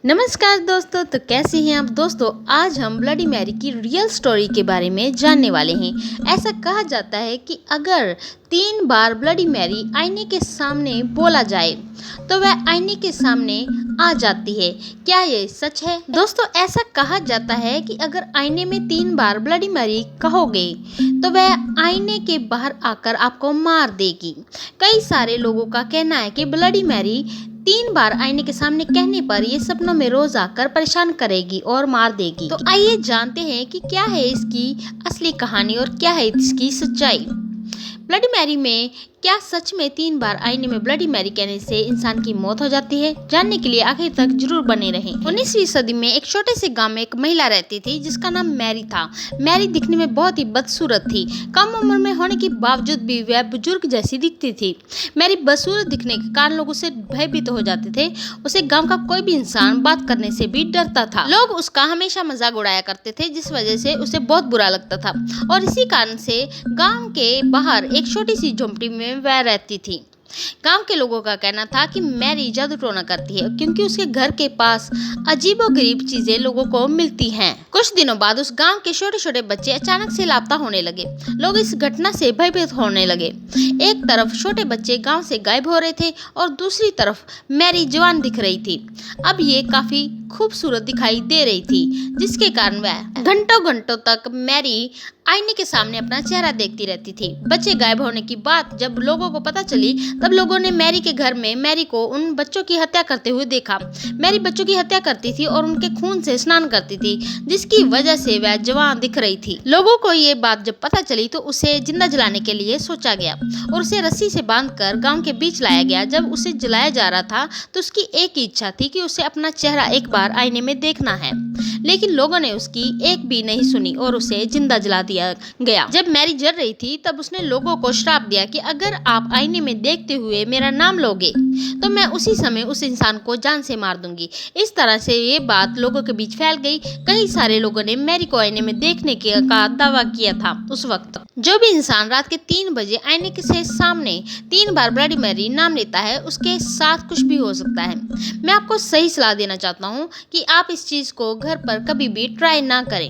नमस्कार दोस्तों। तो कैसे हैं आप दोस्तों। आज हम ब्लडी मैरी की रियल स्टोरी के बारे में जानने वाले हैं। ऐसा कहा जाता है कि अगर 3 बार ब्लडी मैरी आईने के सामने बोला जाए तो वह आईने के सामने आ जाती है। क्या ये सच है दोस्तों। ऐसा कहा जाता है कि अगर आईने में 3 बार ब्लडी मैरी कहोगे तो वह आईने के बाहर आकर आपको मार देगी। कई सारे लोगों का कहना है कि ब्लडी मैरी 3 बार आईने के सामने कहने पर ये सपनों में रोज आकर परेशान करेगी और मार देगी। तो आइए जानते हैं कि क्या है इसकी असली कहानी और क्या है इसकी सच्चाई। ब्लडी मैरी में क्या सच में 3 बार आईने में ब्लडी मैरी कहने से इंसान की मौत हो जाती है। जानने के लिए आखिर तक जरूर बने रहें। 19वीं सदी में एक छोटे से गांव में एक महिला रहती थी जिसका नाम मैरी था। मैरी दिखने में बहुत ही बदसूरत थी। कम उम्र में होने के बावजूद भी वह बुजुर्ग जैसी दिखती थी। मैरी बदसूरत दिखने के कारण लोग उसे भयभीत हो जाते थे। उसे गाँव का कोई भी इंसान बात करने से भी डरता था। लोग उसका हमेशा मजाक उड़ाया करते थे जिस वजह से उसे बहुत बुरा लगता था और इसी कारण से गाँव के बाहर एक छोटी सी झोंपड़ी में वह रहती थी। गांव के लोगों का कहना था कि मैरी जादू टोना करती है क्योंकि उसके घर के पास अजीबोगरीब चीजें लोगों को मिलती हैं। कुछ दिनों बाद उस गांव के छोटे छोटे बच्चे अचानक से लापता होने लगे। लोग इस घटना से भयभीत होने लगे। एक तरफ छोटे बच्चे गांव से गायब हो रहे थे और दूसरी तरफ मैरी जवान दिख रही थी। अब ये काफी खूबसूरत दिखाई दे रही थी जिसके कारण वह घंटों घंटों तक मैरी आईने के सामने अपना चेहरा देखती रहती थी। बच्चे गायब होने की बात जब लोगों को पता चली तब लोगों ने मैरी के घर में मैरी को उन बच्चों की हत्या करते हुए देखा। मैरी बच्चों की हत्या करती थी और उनके खून से स्नान करती थी जिसकी वजह से वह जवान दिख रही थी। लोगों को ये बात जब पता चली तो उसे जिंदा जलाने के लिए सोचा गया और उसे रस्सी से बांधकर गांव के बीच लाया गया। जब उसे जलाया जा रहा था तो उसकी एक ही इच्छा थी कि उसे अपना चेहरा एक बार आईने में देखना है, लेकिन लोगों ने उसकी एक भी नहीं सुनी और उसे जिंदा जला दिया गया। जब मैरी जल रही थी तब उसने लोगों को श्राप दिया कि अगर आप आईने में देखते हुए मेरा नाम लोगे तो मैं उसी समय उस इंसान को जान से मार दूंगी। इस तरह से ये बात लोगों के बीच फैल गई। कई सारे लोगों ने मैरी को आईने में देखने का दावा किया था। उस वक्त जो भी इंसान रात के 3 बजे आईने के से सामने 3 बार ब्लडी मैरी नाम लेता है उसके साथ कुछ भी हो सकता है। मैं आपको सही सलाह देना चाहता हूँ कि आप इस चीज को घर पर कभी भी ट्राई ना करें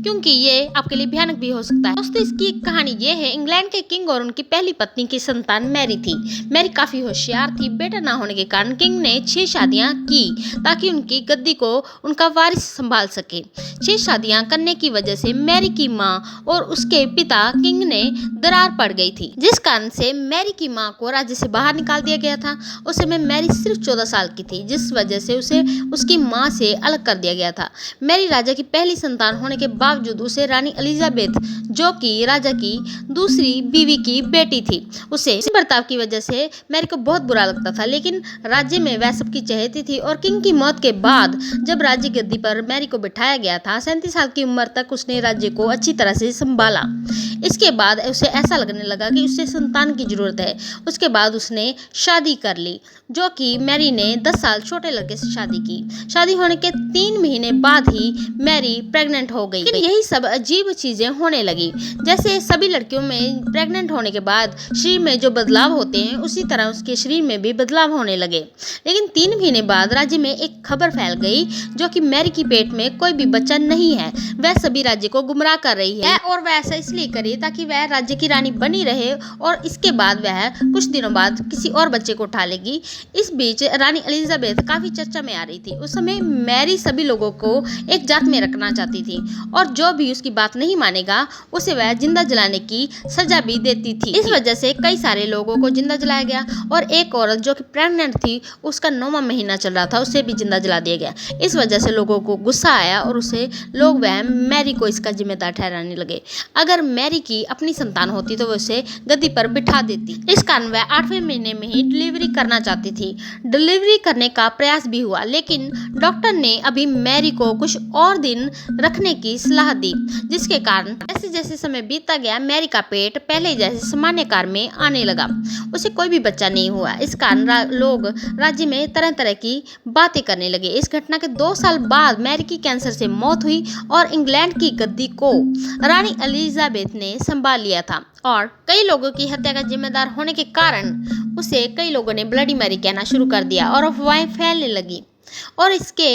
क्योंकि ये आपके लिए भयानक भी हो सकता है। दोस्तों इसकी एक कहानी ये है। इंग्लैंड के किंग और उनकी पहली पत्नी की संतान मैरी थी। मैरी काफी होशियार थी। बेटा ना होने के कारण किंग ने 6 शादियां की ताकि उनकी गद्दी को उनका वारिस संभाल सके। 6 शादियां करने की वजह से मैरी की माँ और उसके पिता किंग ने दरार पड़ गई थी जिस कारण से मैरी की माँ को राज्य से बाहर निकाल दिया गया था। उस समय मैरी सिर्फ 14 साल की थी जिस वजह से उसे उसकी माँ से अलग कर दिया गया था। मैरी राजा की पहली संतान होने के बावजूद उसे रानी एलिजाबेथ जो कि राजा की दूसरी बीवी की बेटी थी उसे इस बर्ताव की वजह से मैरी को बहुत बुरा लगता था, लेकिन राज्य में वह सबकी चहेती थी। और किंग की मौत के बाद जब राज्य गद्दी पर मैरी को बिठाया गया था 37 साल की उम्र तक उसने राज्य को अच्छी तरह से संभाला। इसके बाद उसे ऐसा लगने लगा कि उसे संतान की जरूरत है। उसके बाद उसने शादी कर ली जो कि मैरी ने 10 साल छोटे लड़के से शादी की। शादी होने के 3 महीने बाद ही मैरी प्रेग्नेंट हो गई। लेकिन यही सब अजीब चीजें होने लगी। जैसे सभी लड़कियों में प्रेग्नेंट होने के बाद शरीर में जो बदलाव होते हैं उसी तरह उसके शरीर में भी बदलाव होने लगे। लेकिन 3 महीने बाद राज्य में एक खबर फैल गई जो कि मैरी की पेट में कोई भी बच्चा नहीं है। वह सभी राज्य को गुमराह कर रही है और वह ऐसा इसलिए करे ताकि वह राज्य की रानी बनी रहे और इसके बाद वह कुछ दिनों बाद किसी और बच्चे को उठा लेगी। इस बीच रानी एलिजाबेथ काफी चर्चा में आ रही थी। उस समय मैरी सभी लोगों को एक जात में रखना चाहती थी और जो भी उसकी बात नहीं मानेगा उसे वह जिंदा जलाने की सजा भी देती थी। इस वजह से कई सारे लोगों को जिंदा जलाया गया और एक औरत जो कि प्रेग्नेंट थी उसका 9वां महीना चल रहा था उसे भी जिंदा जला दिया गया। इस वजह से लोगों को गुस्सा आया और उसे लोग वह मैरी को इसका जिम्मेदार ठहराने लगे। अगर मैरी की अपनी संतान होती तो वह उसे गद्दी पर बिठा देती। इस कारण वह 8वें महीने में ही डिलीवरी करना चाहती थी। डिलीवरी करने का प्रयास भी हुआ लेकिन डॉक्टर ने अभी मैरी को कुछ और दिन रखने की सलाह दी जिसके कारण जैसे जैसे समय बीतता गया मैरी का पेट पहले जैसे सामान्य आकार में आने लगा। उसे कोई भी बच्चा नहीं हुआ। इस कारण लोग राज्य में तरह तरह की बातें करने लगे। इस घटना के 2 साल बाद मैरी की कैंसर से मौत हुई और इंग्लैंड की गद्दी को रानी एलिजाबेथ ने संभाल लिया था और कई लोगों की हत्या का जिम्मेदार होने के कारण उसे कई लोगों ने ब्लडी मैरी कहना शुरू कर दिया और अफवाहें फैलने लगी। और इसके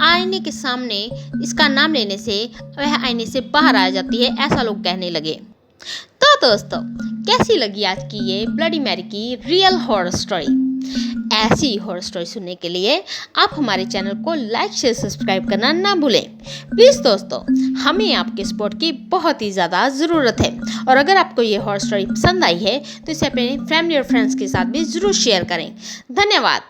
आईने के सामने इसका नाम लेने से वह आईने से बाहर आ जाती है, ऐसा लोग कहने लगे। तो दोस्तों, कैसी लगी आज की ये ब्लडी मैरी की रियल हॉरर स्टोरी? ऐसी हॉरर स्टोरी सुनने के लिए आप हमारे चैनल को लाइक शेयर सब्सक्राइब करना ना भूलें। प्लीज़ दोस्तों, हमें आपके सपोर्ट की बहुत ही ज़्यादा ज़रूरत है। और अगर आपको ये हॉरर स्टोरी पसंद आई है तो इसे अपने फैमिली और फ्रेंड्स के साथ भी ज़रूर शेयर करें। धन्यवाद।